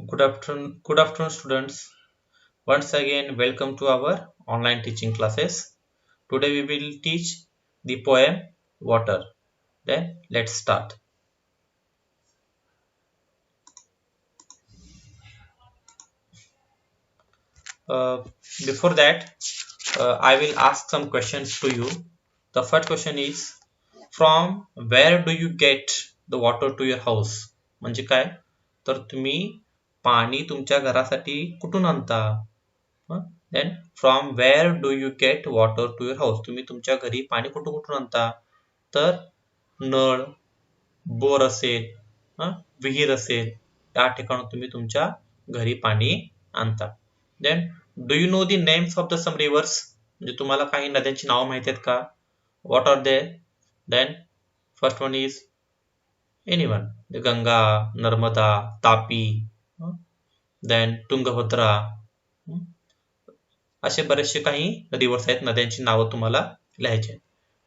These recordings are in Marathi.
Good afternoon, students. Once again, welcome to our online teaching classes. Today we will teach the poem Water. Then let's start. Uh, Before that, I will ask some questions to you. The first question is, from where do you get the water to your house? म्हणजे काय? तर तुम्ही पाणी तुमच्या घरासाठी कुठून आणता? Then from where do you get water to your house? तुम्ही तुमच्या घरी पाणी कुठून कुठून आणता? तर नळ, बोर असेल, विहीर असेल, त्या ठिकाणी तुम्ही तुमच्या घरी पाणी आणता. Then do you know the names of the some rivers? म्हणजे तुम्हाला काही नद्यांची नावं माहिती आहेत का? What are they? Then first one is anyone. Ganga, Narmada, Tapi, then Tungabhadra. असे बरेचसे काही रिव्हर्स आहेत, नद्यांची नावं तुम्हाला लिहायची आहेत.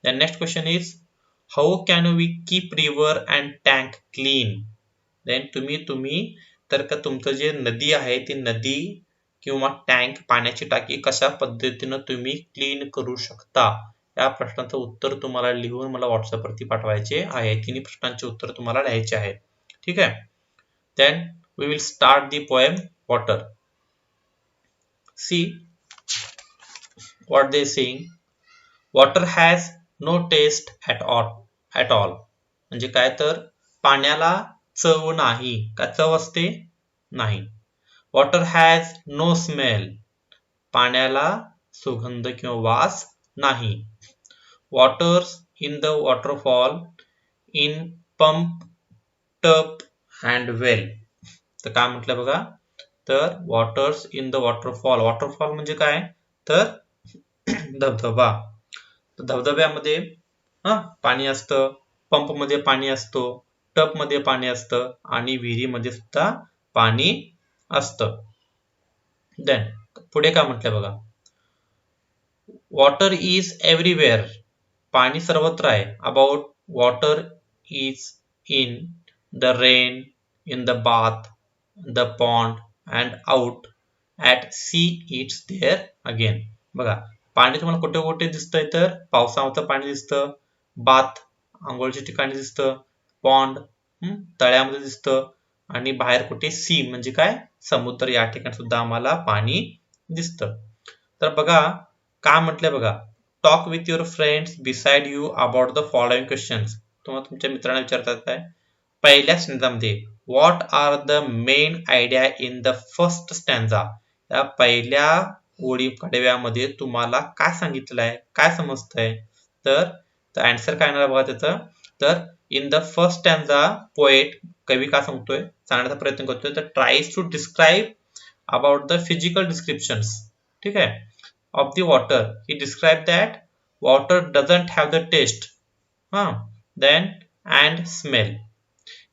Then next question is, how can we keep river and tank clean? Then तुम्ही तर का तुमचं जे नदी आहे ती नदी किंवा टँक पाण्याची टाकी कशा पद्धतीनं तुम्ही क्लीन करू शकता? या प्रश्नाचं उत्तर तुम्हाला लिहून मला व्हॉट्सअपवरती पाठवायचे आहे. तिन्ही प्रश्नांचे उत्तर तुम्हाला लिहायचे आहे. ठीक आहे. Then we will start the poem water. See what they saying, water has no taste at all. म्हणजे काय, तर पाण्याला चव नाही. का चव असते? नाही. water has no smell. पाण्याला सुगंध किंवा वास नाही. waters in the waterfall, in pump, tub and well. तर काय म्हटलं बघा, तर waters in the waterfall. Waterfall म्हणजे काय, तर धबधबा. धबधब्यामध्ये पाणी असतं, पंप मध्ये पाणी असतो, टब मध्ये पाणी असतं आणि विहिरीमध्ये सुद्धा पाणी असतं. देन पुढे काय म्हटलंय बघा, वॉटर इज एव्हरीवेअर. पाणी सर्वत्र आहे. About water is in the rain, in the bath, the pond and out, at sea it's there again. बघा, पाणी तुम्हाला कुठे कुठे दिसतंय, तर पावसाचं पाणी दिसतं, बाथ आंघोळच्या ठिकाणी दिसतं, पॉन्ड तळ्यामध्ये दिसतं, आणि बाहेर कुठे सी म्हणजे काय, समुद्र, या ठिकाणी सुद्धा आम्हाला पाणी दिसतं. तर बघा काय म्हटलंय बघा, talk with your friends beside you about the following questions. तुम्हाला तुमच्या मित्रांना विचारतात काय, पहिल्या स्टँजामध्ये what are the main idea in the first stanza? या पहिल्या ओळी कडव्यामध्ये तुम्हाला काय सांगितलं आहे, काय समजतंय? तर आन्सर काय येणार बघा त्याचं, तर in the first stanza poet, कवी काय सांगतोय, सांगण्याचा प्रयत्न करतोय, तर tries to describe about the physical descriptions. ठीक आहे, of the water. He describe that water doesn't have the taste, then and smell.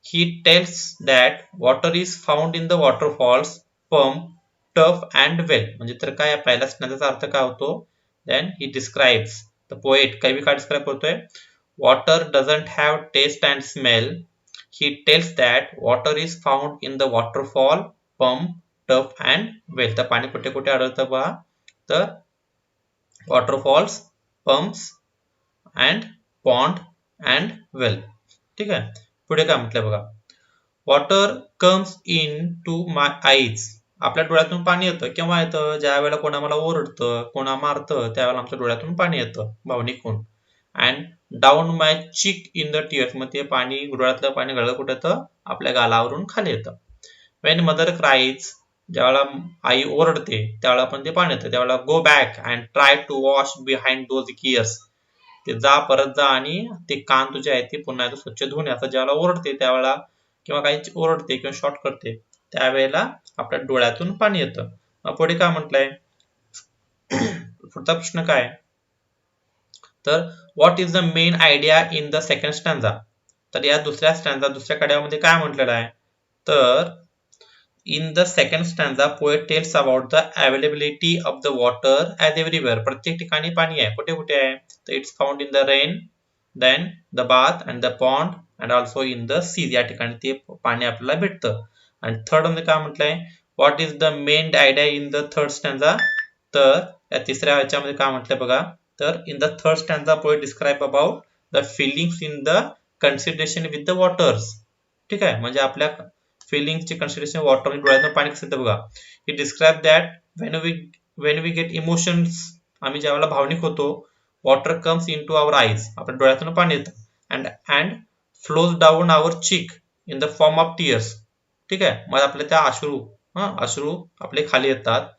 He tells that water is found in the waterfalls, pump, tough and well. म्हणजे तर काय, पहिल्या स्टँजाचा अर्थ काय होतो, then he describes, the poet, कवी काय डिस्क्राइब करतोय, water doesn't have taste and smell. He tells that water is found in the waterfall, pump, tough and well. तर पाणी कुठे कुठे आढळतं बघा, तर waterfalls, pumps and pond and well. ठीक आहे. पुढे काय म्हटलंय बघा, water comes into my eyes. आपल्या डोळ्यातून पाणी येतं. केव्हा येतं, ज्या वेळेला कोणा मला ओरडतं, कोणा मारतं, त्यावेळेला आमच्या डोळ्यातून पाणी येतं भावनिकून. And down my cheek in the tears. मग ते पाणी, डोळ्यातलं पाणी गळलं कुठे येतं, आपल्या गालावरून खाली येतं. वेन मदर क्राईज, ज्यावेळेला आई ओरडते त्यावेळेला पण ते पाणी येतं. त्यावेळेला go back and try to wash behind those ears. ते जा, परत जा आणि ते कान तुझे आहेत ते पुन्हा एकदा स्वच्छ धुवून. आता ज्यावेळेला ओरडते त्यावेळेला, किंवा काही ओरडते किंवा शॉर्ट करते, त्यावेळेला आपल्या डोळ्यातून पाणी येतं. पुढे काय म्हटलंय, पुढचा प्रश्न काय, तर what is the main idea in the second stanza? तर या दुसऱ्या स्टँजा, दुसऱ्या कड्यामध्ये काय म्हटलेलं आहे, तर in the second stanza poet tells about the availability of the water as everywhere. प्रत्येक ठिकाणी पाणी आहे. कुठे कुठे आहे, तर it's found in the rain, then the bath and the pond and also in the sea. या ठिकाणी ते पाणी आपल्याला भेटतं. आणि थर्ड मध्ये काय म्हटलंय, what is the main idea in the third stanza. तर या तिसऱ्या ह्याच्यामध्ये काय म्हटलंय बघा, तर in the third stanza poet describe about the feelings in the consideration with the waters. ठीक आहे, म्हणजे आपल्या फिलिंगचे कन्सिडरेशन वॉटर म्हणजे डोळ्यातून पाणी कसं येतं बघा. He describe that when we get emotions, आम्ही ज्यावेळेला भावनिक होतो, water comes into our eyes, आपल्या डोळ्यातून पाणी येतं, and flows down our cheek in the form of tears. ठीक आहे, मग आपल्या त्या अश्रू आपले खाली येतात.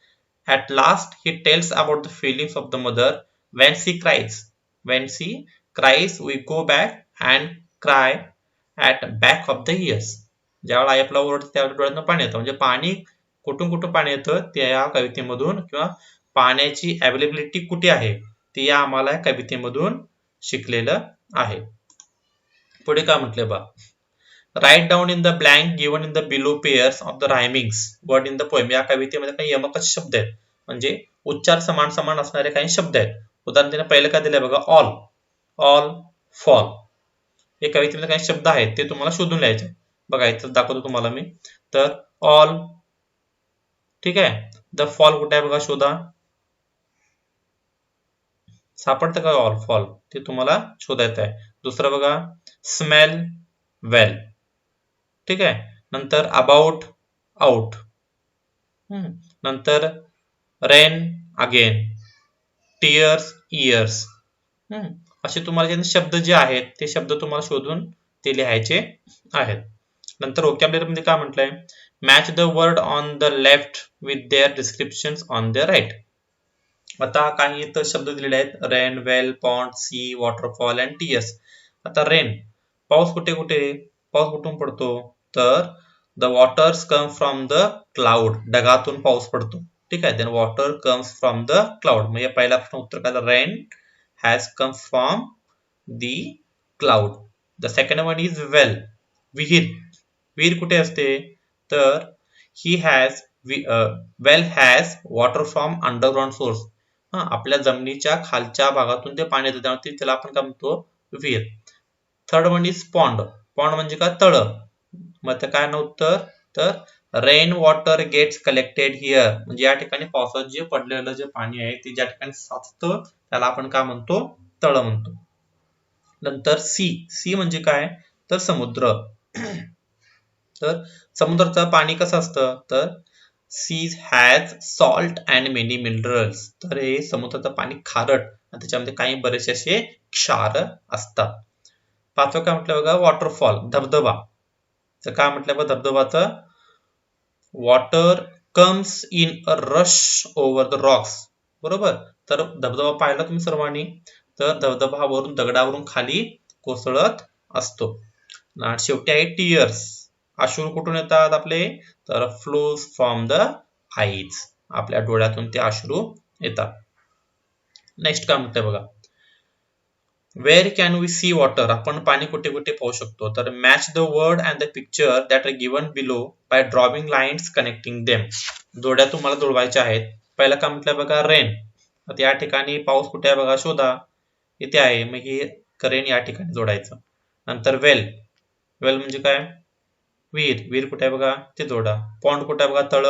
At last he tells about the feelings of the mother when she cries. When she cries, we go back and cry at back of the ears. ज्यावेळेला आई आपला ओरडते त्यावेळेला डोळ्यातून पाणी येतं. म्हणजे पाणी कुठून पाणी येतं ते या कवितेमधून, किंवा पाण्याची अवेलेबिलिटी कुठे आहे ते या आम्हाला या कवितेमधून शिकलेलं आहे. पुढे काय म्हटले बा, write down in the blank given in the below pairs of the rhymings word in the poem. या कवितेमध्ये काही यमकच शब्द आहेत, म्हणजे उच्चार समान समान असणारे काही शब्द आहेत. उदाहरण त्याने पहिलं काय दिलंय बघा, ऑल, ऑल, फॉल. हे कवितेमध्ये काही शब्द आहेत ते तुम्हाला शोधून लिहायचे. बघा इथं दाखवतो तुम्हाला मी. तर ऑल, ठीक आहे, द फॉल कुठे आहे बघा, शोधा. सापडतं का ऑल फॉल, ते तुम्हाला शोधायचं आहे. दुसरं बघा, स्मेल, वेल. ठीक आहे, नंतर अबाउट, आउट. नंतर रेन, अगेन, टीयर्स, इयर्स. असे तुम्हाला जे शब्द जे आहेत ते शब्द तुम्हाला शोधून ते लिहायचे आहेत. नंतर वोकॅब्युलरी मध्ये काय म्हटलंय, match the word on the left with their description on the right. आता काही इथं शब्द दिलेले आहेत, rain, well, pond, sea, waterfall and tears. आता रेन, पाऊस पाऊस कुठून पडतो, तर the waters come from the cloud, ढगातून पाऊस पडतो. ठीक आहे, then water comes from the cloud. म्हणजे पहिला प्रश्न उत्तर काय, rain has come from the cloud. The second one is well, विहीर. विहीर कुठे असते, तर he has well has water from underground source. आपल्या जमिनीच्या खालच्या भागातून ते पाणी येतं, त्यामुळे त्याला आपण काय म्हणतो, विहीर. Third one is pond. Pond म्हणजे काय, तळ. मग ते काय नव्हतं, तर rain water gets collected here. म्हणजे या ठिकाणी पावसात जे पडलेलं जे पाणी आहे ते ज्या ठिकाणी साचतं त्याला आपण काय म्हणतो, तळ म्हणतो. नंतर सी, सी म्हणजे काय, तर समुद्र. तर समुद्राचं पाणी कसं असतं, तर sea has salt and many minerals. तर हे समुद्राचं पाणी खारट आणि त्याच्यामध्ये काही बरेचसे असे क्षार असतात. पाचवं काय म्हटलं बघा, वॉटरफॉल, धबधबा. तर काय म्हटलं बघा धबधबाचं, water comes in a rush over the rocks. बरोबर, तर धबधबा पाहिला तुम्ही सर्वांनी, तर धबधबा वरून दगडावरून खाली कोसळत असतो. आणि शेवटी आहे टीयर्स. अश्रू कुठून येतात आपले, तर फ्लोज फ्रॉम द आईज, आपल्या डोळ्यातून ते अश्रू येतात. नेक्स्ट काय म्हणते बघा, where can we see water, आपण पाणी कुठे कुठे पाहू शकतो, तर match the word and the picture that are given below by drawing lines connecting them. जोड्या तुम्हाला जोडवायच्या आहेत. पहिला काय म्हटलं बघा, रेन. आता या ठिकाणी पाऊस कुठे आहे बघा, शोधा. इथे आहे, मग हे रेन या ठिकाणी जोडायचं. नंतर वेल, वेल म्हणजे काय, विहीर. विहीर कुठे आहे बघा, ते जोडा. पॉन्ड कुठे आहे बघा, तळ.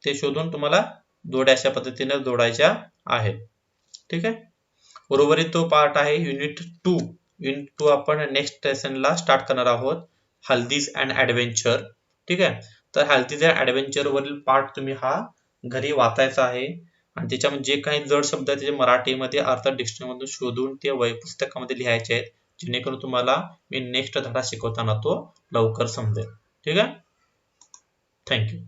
ते शोधून तुम्हाला जोड्या अशा पद्धतीने जोडायच्या आहेत. ठीक आहे, उर्वरित तो पार्ट आहे युनिट 2. युनिट 2 आपण नेक्स्ट लेसनला स्टार्ट करणार आहोत, हल्दीज अँड ऍडव्हेंचर. ठीक आहे, तर हल्दीज अँड ऍडव्हेंचर वरील पार्ट तुम्ही हा घरी वाचायचा आहे, आणि त्याच्यामध्ये जे काही जड शब्द आहेत त्याचे मराठीमध्ये अर्थ डिक्शनरीमधून शोधून ते पुस्तकामध्ये लिहायचे आहेत, जेणेकरून तुम्हाला मी नेक्स्ट धडा शिकवताना तो लवकर समजेल. ठीक आहे, थँक्यू.